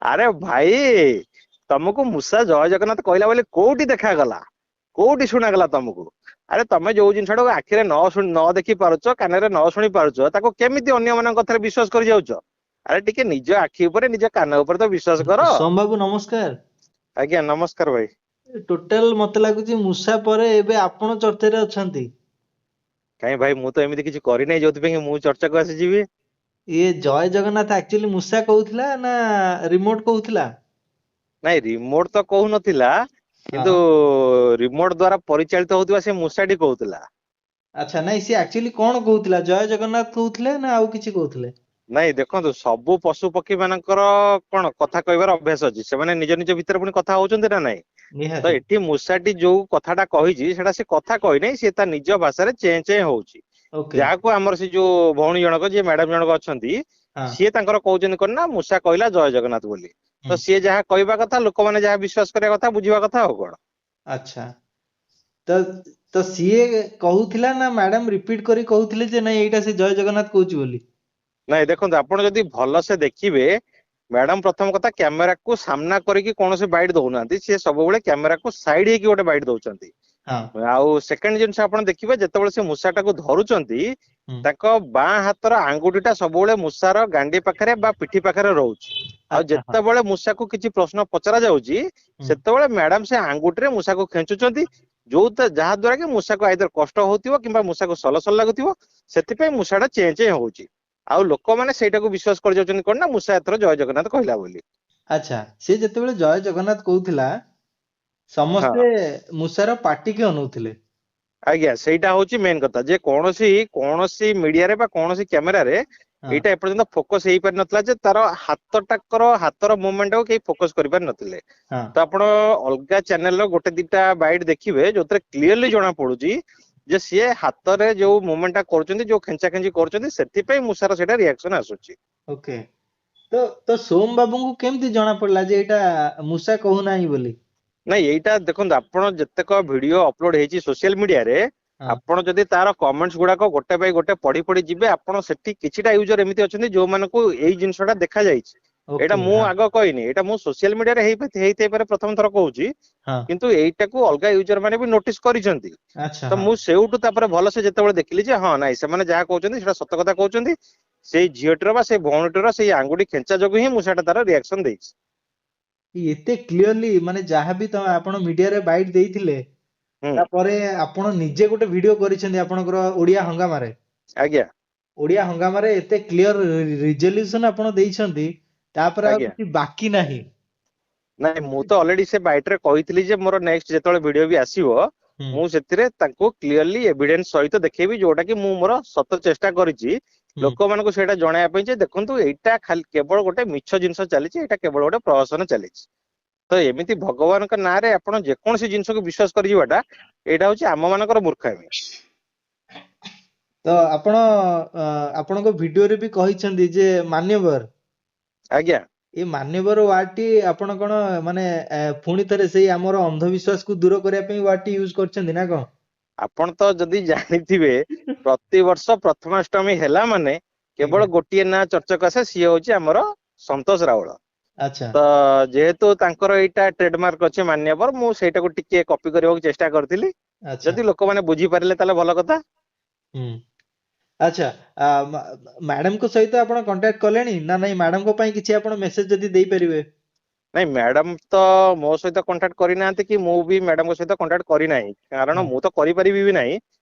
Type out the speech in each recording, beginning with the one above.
ଆରେ ଭାଇ, ତମକୁ ମୂଷା ଜୟ ଜଗନ୍ନାଥ କହିଲା ବୋଲି କୋଉଠି ଦେଖାଗଲା, କୋଉଠି ଶୁଣାଗଲା ତମକୁ? ଆରେ ତମେ ଯୋଉ ଜିନିଷଟାକୁ ଆଖିରେ ନ ଦେଖି ପାରୁଛ, କାନରେ ନ ଶୁଣି ପାରୁଛ, ତାକୁ କେମିତି ଅନ୍ୟମାନଙ୍କ କଥାରେ ବିଶ୍ୱାସ କରି ଯାଉଛ? ଆରେ ଟିକେ ନିଜ ଆଖି ଉପରେ ନିଜ କାନ ଉପରେ ତ ବିଶ୍ୱାସ କର। ସୋମ ବାବୁ ନମସ୍କାର। ଆଜ୍ଞା ନମସ୍କାର ଭାଇ। ଟୋଟାଲ ମତେ ଲାଗୁଛି ମୂଷା ପରେ ଏବେ ଆପଣ ଚର୍ଚ୍ଚାରେ ଅଛନ୍ତି। କାହିଁ ଭାଇ, ମୁଁ ତ ଏମିତି କିଛି କରିନାହିଁ ଯୋଉଥିପାଇଁ କି ମୁଁ ଚର୍ଚ୍ଚାକୁ ଆସିଯିବି। ଇଏ ଜୟ ଜଗନ୍ନାଥ ଆକ୍ଚୁଆଲି ମୂଷା କହୁଥିଲା ନା ରିମୋଟ କହୁଥିଲା? ନାଇଁ, ରିମୋଟ ତ କହୁନଥିଲା, କିନ୍ତୁ ହଁ। ରିମୋଟ ଦ୍ଵାରା ପରିଚାଳିତ ହଉଥିବା ସେ ମୂଷାଟି କହୁଥିଲା। ଆଚ୍ଛା, ନାଇଁ ସିଏ ଆକ୍ଚୁଆଲି କଣ କହୁଥିଲା? ଜୟ ଜଗନ୍ନାଥ କହୁଥିଲେ ନା ଆଉ କିଛି କହୁଥିଲେ? ନାଇଁ ଦେଖନ୍ତୁ, ସବୁ ପଶୁ ପକ୍ଷୀ ମାନଙ୍କର କଣ କଥା କହିବାର ଅଭ୍ୟାସ ଅଛି। ସେମାନେ ନିଜ ନିଜ ଭିତରେ ପୁଣି କଥା ହଉଛନ୍ତି ନା ନାଇଁ? ତ ନିହାତି। ଏଠି ମୂଷାଟି ଯୋଉ କଥାଟା କହିଛି ସେଟା ସେ କଥା କହିନାହିଁ, ସେ ତା ନିଜ ଭାଷାରେ ଚେଁ ଚେଁ ହଉଛି। ଓକେ। ଯାହାକୁ ଆମର ସେ ଯୋଉ ଭଉଣୀ ଜଣକ, ଯିଏ ମ୍ୟାଡାମ ଜଣକ ଅଛନ୍ତି, ହଁ। ସିଏ ତାଙ୍କର କହୁଛନ୍ତି କଣ ନା, ମୂଷା କହିଲା ଜୟ ଜଗନ୍ନାଥ ବୋଲି। ତ ହୁଁ। ସିଏ ଯାହା କହିବା କଥା, ଲୋକମାନେ ଯାହା ବିଶ୍ୱାସ କରିବା କଥା, ବୁଝିବା କଥା, ଆଉ କଣ। ଆଚ୍ଛା। ତ ତ ସିଏ କହୁଥିଲା ନା ମ୍ୟାଡାମ ରିପିଟ କରି କହୁଥିଲେ ଯେ ନାଇଁ ଏଇଟା ସେ ଜୟ ଜଗନ୍ନାଥ କହୁଛି ବୋଲି? ନାଇଁ ଦେଖନ୍ତୁ, ଆପଣ ଯଦି ଭଲସେ ଦେଖିବେ, ମ୍ୟାଡାମ ପ୍ରଥମ କଥା କ୍ୟାମେରାକୁ ସାମ୍ନା କରିକି କୌଣସି ବାଇଟ୍ ଦଉନାହାନ୍ତି। ସିଏ ସବୁବେଳେ କ୍ୟାମେରାକୁ ସାଇଡ ହେଇକି ଗୋଟେ ବାଇଟ୍ ଦଉଛନ୍ତି। ହଁ। ଆଉ ସେକେଣ୍ଡ ଜିନିଷ ଆପଣ ଦେଖିବେ, ଯେତେବେଳେ ସେ ମୂଷାଟାକୁ ଧରୁଛନ୍ତି, ହୁଁ। ତାଙ୍କ ବାଁ ହାତର ଆଙ୍ଗୁଠିଟା ସବୁବେଳେ ମୂଷାର ଗାଣ୍ଡି ପାଖରେ ବା ପିଠି ପାଖରେ ରହୁଛି। ଆଉ ଆଚ୍ଛା ହଁ। ଯେତେବେଳେ ମୂଷାକୁ କିଛି ପ୍ରଶ୍ନ ପଚରା ଯାଉଛି, ହୁଁ। ସେତେବେଳେ ମ୍ୟାଡାମ ସେ ଆଙ୍ଗୁଠିରେ ମୂଷାକୁ ଖେଞ୍ଚୁଛନ୍ତି, ଯାହା ଦ୍ଵାରା କି ମୂଷାକୁ ଆଇଦର କଷ୍ଟ ହଉଥିବ କିମ୍ବା ମୂଷାକୁ ସଲସଲ ଲାଗୁଥିବ। ସେଥିପାଇଁ ମୂଷାଟା ଚେଁ ଚେଁ ହଉଛି। ଆଉ ଲୋକମାନେ ସେଇଟାକୁ ବିଶ୍ୱାସ କରି ଯାଉଛନ୍ତି କଣ ନା, ମୂଷା ଏଥର ଜୟ ଜଗନ୍ନାଥ କହିଲା ବୋଲି। ଆଚ୍ଛା, ସେ ଯେତେବେଳେ ଜୟ ଜଗନ୍ନାଥ କହୁଥିଲା ହଁ ସମସ୍ତେ ମୂଷାର ପାଟିକି ଅନଉଥିଲେ। ଆଜ୍ଞା, ସେଇଟା ହଉଛି ମେନ୍ କଥା, ଯେ କୌଣସି କୌଣସି ମିଡିଆରେ ବା କୌଣସି କ୍ୟାମେରାରେ ହଁ। ଏଇଟା ଏପର୍ଯ୍ୟନ୍ତ ଫୋକସ ହେଇପାରି ନଥିଲା ଯେ ତାର ହାତର ମୁଭମେଣ୍ଟକୁ କେହି ଫୋକସ କରିପାରି ନଥିଲେ। ହଁ। ତ ଆପଣ ଅଲଗା ଚ୍ୟାନେଲର ଗୋଟେ ଦିଟା ବାଇଟ୍ ଦେଖିବେ, ଯୋଉଥିରେ କ୍ଲିୟରଲି ଜଣା ପଡୁଛି ଯେ ସିଏ ହାତରେ ଯୋଉ ମୁଭମେଣ୍ଟଟା କରୁଛନ୍ତି, ଯୋଉ ଖେଞ୍ଚା ଖେଞ୍ଚି କରୁଛନ୍ତି, ସେଥିପାଇଁ ମୂଷାର ସେଇଟା ରିଆକ୍ସନ ଆସୁଛି। ଓକେ। ତ ସୋମ ବାବୁଙ୍କୁ କେମିତି ଜଣା ପଡିଲା ଯେ ଏଇଟା ମୂଷା କହୁନାହିଁ ବୋଲି? ନାଇଁ, ଏଇଟା ଦେଖନ୍ତୁ, ଆପଣ ଯେତେକ ଭିଡିଓ ଅପଲୋଡ ହେଇଛି ସୋସିଆଲ ମିଡିଆରେ, ହଁ। ଆପଣ ଯଦି ତାର କମେଣ୍ଟସ ଗୁଡାକ ଗୋଟେ ବାଇ ଗୋଟେ ପଢି ପଢି ଯିବେ, ଆପଣ ସେଠି କିଛିଟା ୟୁଜର ଏମିତି ଅଛନ୍ତି ଯୋଉମାନଙ୍କୁ ଏଇ ଜିନିଷଟା ଦେଖାଯାଇଛି। ଏଇଟା ଓକେ। ମୁଁ ହଁ। ଆଗ କହିନି, ଏଇଟା ମୁଁ ସୋସିଆଲ ମିଡିଆରେ ହେଇଥାଇପାରେ ପ୍ରଥମ ଥର କହୁଛି। ହଁ। କିନ୍ତୁ ଏଇଟାକୁ ଅଲଗା ୟୁଜର ମାନେ ବି ନୋଟିସ କରିଛନ୍ତି। ଆଚ୍ଛା ତ ହଁ। ମୁଁ ସେଇଠୁ ତାପରେ ଭଲସେ ଯେତେବେଳେ ଦେଖିଲି ଯେ ହଁ, ନାଇଁ, ସେମାନେ ଯାହା କହୁଛନ୍ତି ସେଟା ସତ କଥା କହୁଛନ୍ତି। ସେଇ ଝିଅଟିର ବା ସେଇ ଭଉଣୀଟିର ସେଇ ଆଙ୍ଗୁଠି ଖେଞ୍ଚା ଯୋଗୁ ହିଁ ମୂଷାଟା ତାର ରିଆକ୍ସନ ଦେଇଛି। ଏତେ କ୍ଲିୟରଲି ମାନେ ଯାହାବି ତମେ ଆପଣ ମିଡିଆରେ ବାଇଟ ଦେଇଥିଲେ, ହୁଁ। ତାପରେ ଆପଣ ନିଜେ ଗୋଟେ ଭିଡିଓ କରିଛନ୍ତି ଆପଣଙ୍କର ଓଡିଆ ହଙ୍ଗାମାରେ। ଆଜ୍ଞା। ଓଡିଆ ହଙ୍ଗାମାରେ ଏତେ କ୍ଲିୟର ରିଜଲ୍ୟୁସନ ଆପଣ ଦେଇଛନ୍ତି, ତାପରେ ଆଉ ଆଜ୍ଞା। କିଛି ବାକି ନାହିଁ। ନାଇଁ, ମୁଁ ତ ଅଲରେଡି ସେ ବାଇଟରେ କହିଥିଲି ଯେ ମୋର ନେକ୍ସଟ ଯେତେବେଳେ ଭିଡିଓ ବି ଆସିବ, ହୁଁ। ମୁଁ ସେଥିରେ ତାଙ୍କୁ କ୍ଲିୟରଲି ଏଭିଡେନ୍ସ ସହିତ ଦେଖେଇବି, ଯୋଉଟା କି ମୁଁ ମୋର ସତ ଚେଷ୍ଟା କରିଛି ହୁଁ। ଲୋକମାନଙ୍କୁ ସେଇଟା ଜଣାଇବା ପାଇଁ ଯେ ଦେଖନ୍ତୁ, ଏଇଟା ଖାଲି କେବଳ ଗୋଟେ ମିଛ ଜିନିଷ ଚାଲିଛି, ଏଇଟା କେବଳ ଗୋଟେ ପ୍ରହସନ ଚାଲିଛି। ତ ଏମିତି ଭଗବାନଙ୍କ ନାଁରେ ଆପଣ ଯେକୌଣସି ଜିନିଷକୁ ବିଶ୍ୱାସ କରିଯିବାଟା, ଏଇଟା ହଉଛି ଆମ ମାନଙ୍କର ମୂର୍ଖାମି। ତ ଆପଣ ଆପଣଙ୍କ ଭିଡିଓରେ ବି କହିଛନ୍ତି ଯେ ମାନ୍ୟବର। ଆଜ୍ଞା। ଏଇ ମାନ୍ୟବର ୱାର୍ଡ ଟି ଆପଣ କଣ ମାନେ ପୁଣି ଥରେ ସେଇ ଆମର ଅନ୍ଧବିଶ୍ୱାସକୁ ଦୂର କରିବା ପାଇଁ ୱାର୍ଡ ଟି ୟୁଜ କରିଛନ୍ତି ନା କଣ? ଆପଣ ତ ଯଦି ଜାଣିଥିବେ, ପ୍ରତିବର୍ଷ ପ୍ରଥମାଷ୍ଟମୀ ହେଲା ମାନେ ଆଜ୍ଞା। କେବଳ ଗୋଟିଏ ନାଁ ଚର୍ଚ୍ଚାକୁ ଆସେ, ସିଏ ହଉଛି ଆମର ସନ୍ତୋଷ ରାଉଳ। ଆଚ୍ଛା। ତ ଯେହେତୁ ତାଙ୍କର ଏଇଟା ଟ୍ରେଡମାର୍କ ଅଛି ମାନ୍ୟବର, ମୁଁ ସେଇଟାକୁ ଟିକେ କପି କରିବାକୁ ଚେଷ୍ଟା କରିଥିଲି। ଆଚ୍ଛା। ଯଦି ଲୋକମାନେ ବୁଝିପାରିଲେ ତାହେଲେ ଭଲ କଥା। ହୁଁ। ଆଚ୍ଛା, ମ୍ୟାଡମଙ୍କ ସହିତ ଆପଣ କଣ୍ଟାକ୍ଟ କଲେଣି ନା ନାଇଁ? ମ୍ୟାଡମଙ୍କ ପାଇଁ କିଛି ଆପଣ ମେସେଜ ଯଦି ଦେଇପାରିବେ। ନାଇଁ, ମ୍ୟାଡାମ ତ ମୋ ସହିତ କଣ୍ଟାକ୍ଟ କରିନାହାନ୍ତି, କି ମୁଁ ବି ମ୍ୟାଡାମଙ୍କ ସହିତ କଣ୍ଟାକ୍ଟ କରିନାହିଁ। କାରଣ ହଁ। ମୁଁ ତ କରିପାରିବି ବି ନାହିଁ।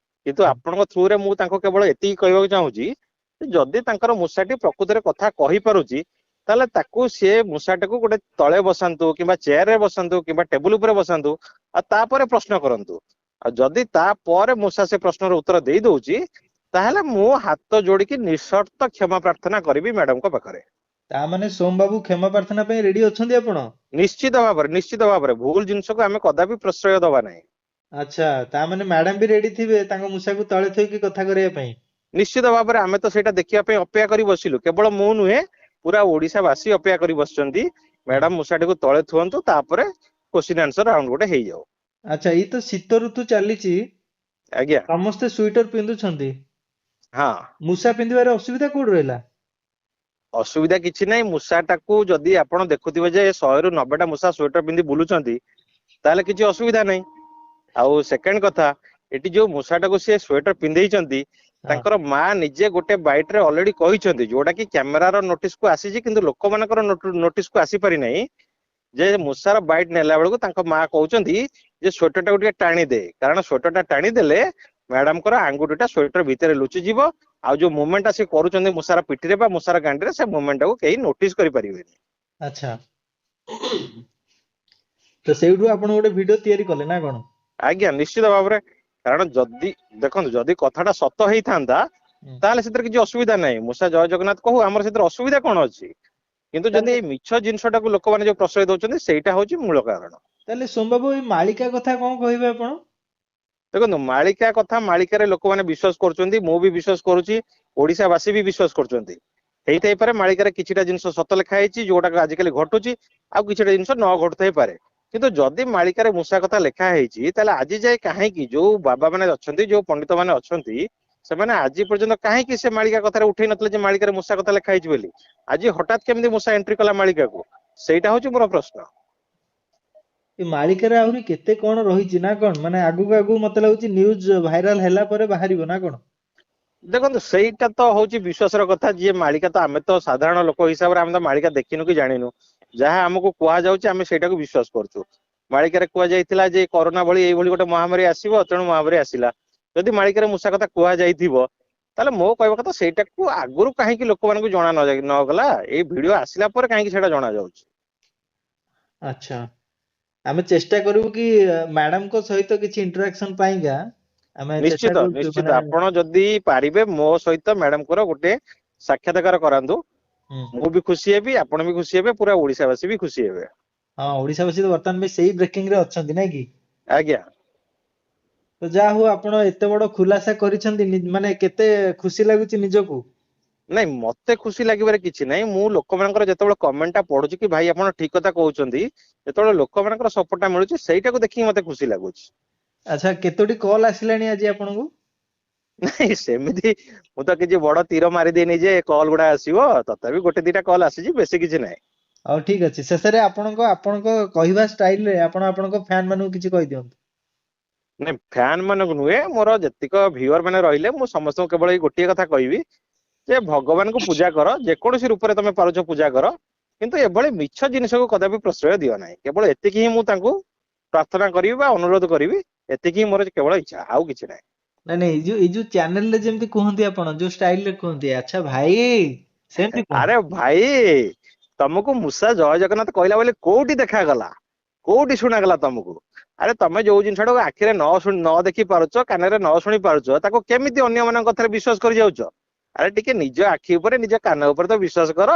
କିନ୍ତୁ ହଁ। ଆପଣଙ୍କ ଥ୍ରୁରେ ମୁଁ ତାଙ୍କୁ କେବଳ ଏତିକି କହିବାକୁ ଚାହୁଁଛି, ଯଦି ତାଙ୍କର ମୂଷାଟି ପ୍ରକୃତରେ କଥା କହିପାରୁଛି, ତାହେଲେ ତାକୁ ସିଏ ମୂଷାଟାକୁ ଗୋଟେ ତଳେ ବସାନ୍ତୁ, କିମ୍ବା ଚେୟାର ରେ ବସାନ୍ତୁ, କିମ୍ବା ଟେବୁଲ ଉପରେ ବସାନ୍ତୁ, ଆଉ ତାପରେ ପ୍ରଶ୍ନ କରନ୍ତୁ। ଆଉ ଯଦି ତାପରେ ମୂଷା ସେ ପ୍ରଶ୍ନର ଉତ୍ତର ଦେଇ ଦଉଛି, ତାହେଲେ ମୁଁ ହାତ ଯୋଡିକି ନିଃସର୍ତ୍ତ କ୍ଷମା ପ୍ରାର୍ଥନା କରିବି ମ୍ୟାଡମଙ୍କ ପାଖରେ। ତା ମାନେ ସୋମ ବାବୁ କ୍ଷମା ପ୍ରାର୍ଥନା ପାଇଁ ରେଡି ଅଛନ୍ତି ଆପଣ? ନିଶ୍ଚିତ ଭାବରେ, ନିଶ୍ଚିତ ଭାବରେ, ଭୁଲ ଜିନିଷକୁ ଆମେ କଦାପି ପ୍ରଶ୍ରୟ ଦବା ନାହିଁ। ଆଚ୍ଛା, ତା ମାନେ ମ୍ୟାଡାମ ବି ରେଡି ଥିବେ ତାଙ୍କ ମୂଷାକୁ ତଳେ ଥୋଇକି କଥା କରିବା ପାଇଁ? ନିଶ୍ଚିତ ଭାବରେ, ଆମେ ତ ସେଇଟା ଦେଖିବା ପାଇଁ ଅପେକ୍ଷା କରି ବସିଲୁ। କେବଳ ମୁଁ ନୁହେଁ, ପୁରା ଓଡିଶା ବାସୀ ଅପେକ୍ଷା କରି ବସିଛନ୍ତି। ହୁଁ। ମ୍ୟାଡାମ ମୂଷାଟିକୁ ତଳେ ଥୁଅନ୍ତୁ, ତାପରେ କୋଶ୍ଚିନ୍ ଆନ୍ସର ରାଉଣ୍ଡ ଗୋଟେ ହେଇଯାଉ। ଆଚ୍ଛା, ଏଇ ତ ଶୀତ ଋତୁ ଚାଲିଛି, ଆଜ୍ଞା। ସମସ୍ତେ ସୁଇଟର ପିନ୍ଧୁଛନ୍ତି। ହଁ। ମୂଷା ପିନ୍ଧିବାରେ ଅସୁବିଧା କୋଉଠି ରହିଲା? ଅସୁବିଧା କିଛି ନାହିଁ। ମୂଷାଟାକୁ ଯଦି ଆପଣ ଦେଖୁଥିବେ ଯେ 100 ରୁ 90ଟା ମୂଷା ସ୍ୱେଟର ପିନ୍ଧି ବୁଲୁଛନ୍ତି ତାହେଲେ କିଛି ଅସୁବିଧା ନାହିଁ। ଆଉ ସେକେଣ୍ଡ କଥା, ଏଠି ଯୋଉ ମୂଷାଟାକୁ ସିଏ ସ୍ୱେଟର ପିନ୍ଧେଇଛନ୍ତି ହଁ ତାଙ୍କର ମା ନିଜେ ଗୋଟେ ବାଇଟ ରେ ଅଲରେଡି କହିଛନ୍ତି, ଯୋଉଟା କି କ୍ୟାମେରାର ନୋଟିସ କୁ ଆସିଛି କିନ୍ତୁ ଲୋକମାନଙ୍କର ନୋଟିସ କୁ ଆସିପାରି ନାହିଁ, ଯେ ମୂଷାର ବାଇଟ ନେଲା ବେଳକୁ ତାଙ୍କ ମା କହୁଛନ୍ତି ଯେ ସ୍ୱେଟର ଟାକୁ ଟିକେ ଟାଣି ଦେ, କାରଣ ସ୍ୱେଟର ଟା ଟାଣି ଦେଲେ ମ୍ୟାଡାମଙ୍କର ଆଙ୍ଗୁଠିଟା ସ୍ୱେଟର ଭିତରେ ଲୁଚିଯିବ, ଆଉ ଯୋଉ ମୁଭମେଣ୍ଟ ଟା ସେ କରୁଛନ୍ତି ମୂଷାର ପିଠିରେ ବା ମୂଷାର ଗାଣ୍ଡିରେ, ସେ ମୁଭମେଣ୍ଟ ଟାକୁ କେହି ନୋଟିସ କରିପାରିବେନି। ଆଚ୍ଛା। ତ ସେଇଠୁ ଆପଣ ଗୋଟେ ଭିଡିଓ ତିଆରି କଲେ ନା କଣ? ଆଜ୍ଞା ନିଶ୍ଚିତ ଭାବରେ, କାରଣ ଯଦି ଦେଖନ୍ତୁ ଯଦି କଥାଟା ସତ ହେଇଥାନ୍ତା ହୁଁ। ତାହେଲେ ସେଥିରେ କିଛି ଅସୁବିଧା ନାହିଁ, ମୂଷା ଜୟ ଜଗନ୍ନାଥ କହୁ, ଆମର ସେଥିରେ ଅସୁବିଧା କଣ ଅଛି? କିନ୍ତୁ ଯଦି ତାହେଲେ ଏଇ ମିଛ ଜିନିଷଟାକୁ ଲୋକମାନେ ଯୋଉ ପ୍ରଶ୍ରୟ ଦଉଛନ୍ତି ସେଇଟା ହଉଛି ମୂଳ କାରଣ। ତାହେଲେ ସୋମ ବାବୁ ଏଇ ମାଳିକା କଥା କଣ କହିବେ ଆପଣ? ଦେଖନ୍ତୁ ମାଳିକା କଥା, ମାଳିକାରେ ଲୋକମାନେ ବିଶ୍ୱାସ କରୁଛନ୍ତି, ମୁଁ ବି ବିଶ୍ୱାସ କରୁଛି, ଓଡିଶାବାସୀ ବି ବିଶ୍ୱାସ କରୁଛନ୍ତି। ହେଇଥାଇପାରେ ମାଳିକାରେ କିଛିଟା ଜିନିଷ ସତ ଲେଖା ହେଇଛି ଯୋଉଟାକୁ ଆଜିକାଲି ଘଟୁଛି, ଆଉ କିଛିଟା ଜିନିଷ ନ ଘଟୁଥାଇପାରେ। କିନ୍ତୁ ଯଦି ମାଳିକାରେ ମୂଷା କଥା ଲେଖା ହେଇଛି ତାହେଲେ ଆଜି ଯାଏ କାହିଁକି ଯୋଉ ବାବା ମାନେ ଅଛନ୍ତି, ଯୋଉ ପଣ୍ଡିତ ମାନେ ଅଛନ୍ତି, ସେମାନେ ଆଜି ପର୍ଯ୍ୟନ୍ତ କାହିଁକି ସେ ମାଳିକା କଥାରେ ଉଠେଇ ନଥିଲେ ଯେ ମାଳିକାରେ ମୂଷା କଥା ଲେଖା ହେଇଛି ବୋଲି? ଆଜି ହଠାତ୍ କେମିତି ମୂଷା ଏଣ୍ଟ୍ରି କଲା ମାଳିକାକୁ? ସେଇଟା ହଉଛି ମୋର ପ୍ରଶ୍ନ। ଏ ମାଳିକାରେ ଆହୁରି କେତେ କଣ ରହିଛି ନା କଣ? ମାନେ ଆଗକୁ ଆଗକୁ ମତେ ଲାଗୁଛି ନ୍ୟୁଜ ଭାଇରାଲ ହେଲା ପରେ ବାହାରିବ ନା କଣ? ଦେଖନ୍ତୁ ସେଇଟା ତ ହଉଛି ବିଶ୍ୱାସର କଥା, ଯିଏ ମାଳିକା ତ ଆମେ ତ ସାଧାରଣ ଲୋକ ହିସାବରେ ଆମେ ତ ମାଳିକା ଦେଖିନୁ କି ଜାଣିନୁ, ଯାହା ଆମକୁ କୁହାଯାଉଛି ଆମେ ସେଇଟାକୁ ବିଶ୍ୱାସ କରୁଛୁ। ମାଳିକାରେ କୁହାଯାଇଥିଲା ଯେ କରୋନା ଭଳି ଏଇଭଳି ଗୋଟେ ମହାମାରୀ ଆସିବ, ତେଣୁ ମହାମାରୀ ଆସିଲା। ଯଦି ମାଳିକାରେ ମୂଷା କଥା କୁହାଯାଇଥିବ ତାହେଲେ ମୋ କହିବା କଥା ସେଇଟାକୁ ଆଗରୁ କାହିଁକି ଲୋକମାନଙ୍କୁ ଜଣା ନଗଲା, ଏଇ ଭିଡିଓ ଆସିଲା ପରେ କାହିଁକି ସେଇଟା ଜଣା ଯାଉଛି? ଆଚ୍ଛା। ଆମେ ଚେଷ୍ଟା କରିବୁ କି ମ୍ୟାଡାମଙ୍କ ସହିତ କିଛି ଇଣ୍ଟରାକ୍ସନ ପାଇଁକା ଆମେ ଚେଷ୍ଟା ନିଶ୍ଚିତ କରୁଛୁ ନିଶ୍ଚିତ, ମାନେ ଆପଣ ଯଦି ପାରିବେ ମୋ ସହିତ ମ୍ୟାଡାମଙ୍କର ଗୋଟେ ସାକ୍ଷାତକାର କରାନ୍ତୁ, ହୁଁ। ମୁଁ ବି ଖୁସି ହେବି, ଆପଣ ବି ଖୁସି ହେବେ, ପୁରା ଓଡିଶାବାସୀ ବି ଖୁସି ହେବେ। ହଁ ଓଡିଶାବାସୀ ତ ବର୍ତ୍ତମାନ ପାଇଁ ସେଇ ବ୍ରେକିଂ ରେ ଅଛନ୍ତି ନାଇଁ କି? ଆଜ୍ଞା। ତ ଯାହା ହଉ ଆପଣ ଏତେ ବଡ ଖୁଲାସା କରିଛନ୍ତି, ମାନେ କେତେ ଖୁସି ଲାଗୁଛି ନିଜକୁ। ନାଇଁ ମତେ ଖୁସି ଲାଗିବାରେ କିଛି ନାହିଁ, ମୁଁ ଲୋକମାନଙ୍କର ଯେତେବେଳେ କମେଣ୍ଟ ଟା ପଢୁଛି କି ଭାଇ ଆପଣ ଠିକ କଥା କହୁଛନ୍ତି, ଯେତେବେଳେ ଲୋକମାନଙ୍କର ସପୋର୍ଟ ଟା ମିଳୁଛି ସେଇଟାକୁ ଦେଖିକି ମତେ ଖୁସି ଲାଗୁଛି। ଆଚ୍ଛା କେତୋଟି କଲ୍ ଆସିଲାଣି ଆଜି ଆପଣଙ୍କୁ? ନାଇଁ ସେମିତି ମୁଁ ତ କିଛି ବଡ ତୀର ମାରିଦିଏନି ଯେ କଲ ଗୁଡା ଆସିବ, ତଥାପି ଗୋଟେ ଦିଟା କଲ୍ ଆସିଛି, ବେଶୀ କିଛି ନାହିଁ। ହଉ ଠିକ ଅଛି, ଶେଷରେ ଆପଣଙ୍କ କହିବା ଷ୍ଟାଇଲ ରେ ଆପଣ ଆପଣଙ୍କ ଫ୍ୟାନ ମାନଙ୍କୁ କିଛି କହିଦିଅନ୍ତୁ। ନାଇଁ ଫ୍ୟାନ ମାନଙ୍କୁ ନୁହେଁ, ମୋର ଯେତିକ ଭିଉଅର ମାନେ ରହିଲେ ମୁଁ ସମସ୍ତଙ୍କୁ କେବଳ ଏଇ ଗୋଟିଏ କଥା କହିବି ଯେ ଭଗବାନଙ୍କୁ ପୂଜା କର, ଯେକୌଣସି ରୂପରେ ତମେ ପାରୁଛ ପୂଜା କର, କିନ୍ତୁ ଏଭଳି ମିଛ ଜିନିଷକୁ କଦାପି ପ୍ରଶ୍ରୟ ଦିଅ ନାହିଁ। କେବଳ ଏତିକି ହିଁ ମୁଁ ତାଙ୍କୁ ପ୍ରାର୍ଥନା କରିବି ବା ଅନୁରୋଧ କରିବି, ଏତିକି ହିଁ ମୋର କେବଳ ଇଚ୍ଛା, ଆଉ କିଛି ନାହିଁ। ନାଇଁ ନାଇଁ ଏଇ ଯୋଉ ଚ୍ୟାନେଲ ରେ ଯେମିତି କୁହନ୍ତି ଆପଣ ଯୋଉ ଷ୍ଟାଇଲ ରେ କୁହନ୍ତି, ଆଚ୍ଛା ଭାଇ ସେମିତି ଆରେ କୁହନ୍ତୁ। ଭାଇ ତମକୁ ମୂଷା ଜୟ ଜଗନ୍ନାଥ କହିଲା ବୋଲି କୋଉଠି ଦେଖାଗଲା, କୋଉଠି ଶୁଣାଗଲା ତମକୁ? ଆରେ ତମେ ଯୋଉ ଜିନିଷଟାକୁ ଆଖିରେ ନ ଦେଖି ପାରୁଛ, କାନରେ ନ ଶୁଣି ପାରୁଛ, ତାକୁ କେମିତି ଅନ୍ୟମାନଙ୍କ କଥାରେ ବିଶ୍ୱାସ କରି ଯାଉଛ? ଆରେ ଟିକେ ନିଜ ଆଖି ଉପରେ ନିଜ କାନ ଉପରେ ତ ବିଶ୍ୱାସ କର।